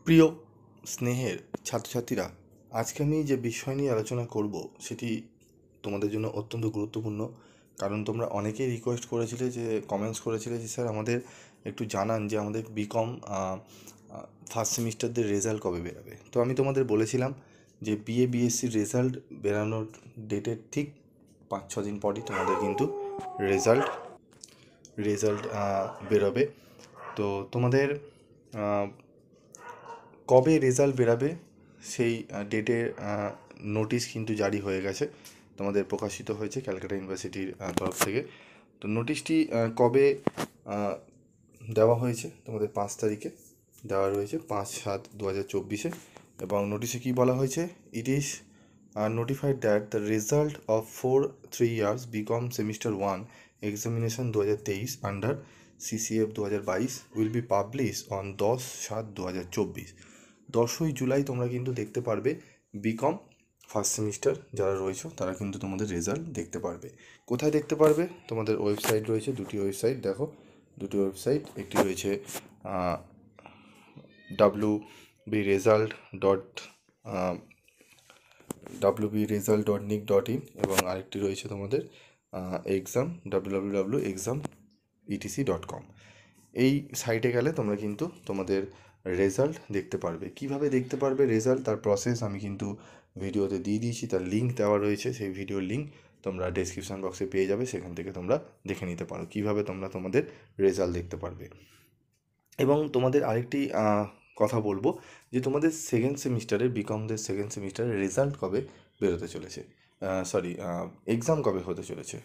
প্রিয় স্নেহের ছাত্রছাত্রীরা, আজকে আমি যে বিষয় নিয়ে আলোচনা করব সেটি তোমাদের জন্য অত্যন্ত গুরুত্বপূর্ণ। কারণ তোমরা অনেকেই রিকোয়েস্ট করেছিলে, যে কমেন্টস করেছিলে যে স্যার আমাদের একটু জানান যে আমাদের বিকম ফার্স্ট সেমিস্টারদের রেজাল্ট কবে বেরোবে। তো আমি তোমাদের বলেছিলাম যে বিএসসির রেজাল্ট বেরানোর ডেটের ঠিক 5-6 দিন পরই তোমাদের কিন্তু রেজাল্ট বেরোবে। তো তোমাদের কবে রেজাল্ট বেরাবে সেই ডেটের নোটিশ কিন্তু জারি হয়ে গেছে, তোমাদের প্রকাশিত হয়েছে ক্যালকাটা ইউনিভার্সিটির তরফ থেকে। তো নোটিশটি কবে দেওয়া হয়েছে, তোমাদের 5 তারিখে দেওয়া রয়েছে, 5/7/2024। এবং নোটিশে কী বলা হয়েছে, it is notified that the result of 4 years B Com semester 1 examination 2023 under CCF 2022 will be publish on 10/7/2024। 10ই জুলাই তোমরা কিন্তু দেখতে পারবে বিকম ফার্স্ট সেমিস্টার যারা রয়েছে তারা কিন্তু তোমাদের রেজাল্ট দেখতে পারবে। কোথায় দেখতে পারবে? তোমাদের ওয়েবসাইট রয়েছে, দুটি ওয়েবসাইট দেখো, দুটি ওয়েবসাইট। একটি রয়েছে wbresult.nic.in এবং আরেকটি রয়েছে তোমাদের এক্সাম www.exam.etc.com। এই সাইটে গেলে তোমরা কিন্তু তোমাদের রেজাল্ট দেখতে পারবে। কিভাবে দেখতে পারবে রেজাল্ট, তার প্রসেস আমি কিন্তু ভিডিওতে দিয়ে দিয়েছি, তার লিঙ্ক দেওয়া রয়েছে, সেই ভিডিওর লিঙ্ক তোমরা ডেসক্রিপশন বক্সে পেয়ে যাবে, সেখান থেকে তোমরা দেখে নিতে পারো কিভাবে তোমরা তোমাদের রেজাল্ট দেখতে পারবে। এবং তোমাদের আরেকটি কথা বলবো যে তোমাদের সেকেন্ড সেমিস্টারের বিকমদের সেকেন্ড সেমিস্টারের রেজাল্ট কবে বেরোতে চলেছে, এক্সাম কবে হতে চলেছে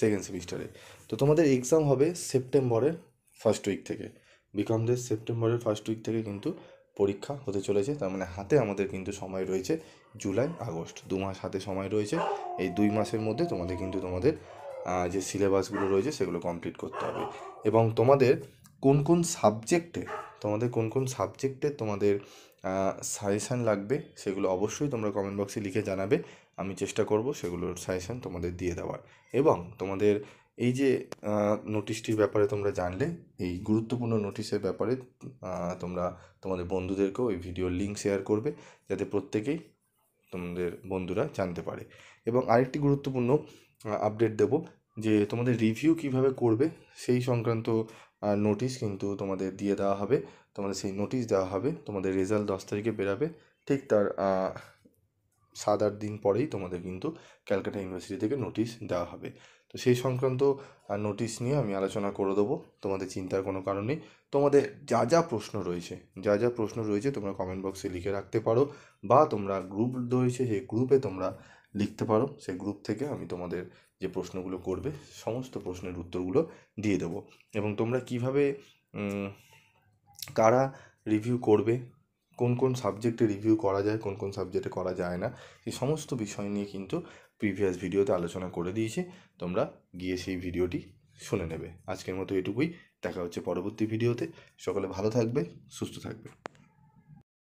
সেকেন্ড সেমিস্টারে। তো তোমাদের এক্সাম হবে সেপ্টেম্বরের ফার্স্ট উইক থেকে, বিকমদের সেপ্টেম্বরের ফার্স্ট উইক থেকে কিন্তু পরীক্ষা হতে চলেছে। তার মানে হাতে আমাদের কিন্তু সময় রয়েছে জুলাই আগস্ট, 2 মাস হাতে সময় রয়েছে। এই 2 মাসের মধ্যে তোমাদের কিন্তু তোমাদের যে সিলেবাসগুলো রয়েছে সেগুলো কমপ্লিট করতে হবে। এবং তোমাদের কোন কোন সাবজেক্টে তোমাদের সাজেশান লাগবে সেগুলো অবশ্যই তোমরা কমেন্ট বক্সে লিখে জানাবে। আমি চেষ্টা করব সেগুলোর সাজেশান তোমাদের দিয়ে দেওয়ার। এবং তোমাদের এই যে নোটিশটির ব্যাপারে তোমরা জানলে, এই গুরুত্বপূর্ণ নোটিশের ব্যাপারে তোমরা তোমাদের বন্ধুদেরকেও এই ভিডিওর লিঙ্ক শেয়ার করবে, যাতে প্রত্যেকেই তোমাদের বন্ধুরা জানতে পারে। এবং আরেকটি গুরুত্বপূর্ণ আপডেট দেব, যে তোমাদের রিভিউ কিভাবে করবে সেই সংক্রান্ত নোটিশ কিন্তু তোমাদের দিয়ে দেওয়া হবে। তোমাদের সেই নোটিশ দেওয়া হবে, তোমাদের রেজাল্ট 10 তারিখে বেরাবে, ঠিক তার 7-8 দিন পরেই তোমাদের কিন্তু ক্যালকাটা ইউনিভার্সিটি থেকে নোটিশ দেওয়া হবে। তো সেই সংক্রান্ত নোটিশ নিয়ে আমি আলোচনা করে দেবো, তোমাদের চিন্তার কোনো কারণ নেই। তোমাদের যা যা প্রশ্ন রয়েছে তোমরা কমেন্ট বক্সে লিখে রাখতে পারো, বা তোমরা গ্রুপ রয়েছে সেই গ্রুপে তোমরা লিখতে পারো। সেই গ্রুপ থেকে আমি তোমাদের যে প্রশ্নগুলো করবে সমস্ত প্রশ্নের উত্তরগুলো দিয়ে দেবো। এবং তোমরা কিভাবে কারা রিভিউ করবে, কোন কোন সাবজেক্টে রিভিউ করা যায়, কোন কোন সাবজেক্টে করা যায় না, এই সমস্ত বিষয় নিয়ে কিন্তু প্রিভিয়াস ভিডিওতে আলোচনা করে দিয়েছি। তোমরা গিয়ে সেই ভিডিওটি শুনে নেবে। আজকের মতো এটুকুই, দেখা হচ্ছে পরবর্তী ভিডিওতে। সকলে ভালো থাকবে, সুস্থ থাকবে।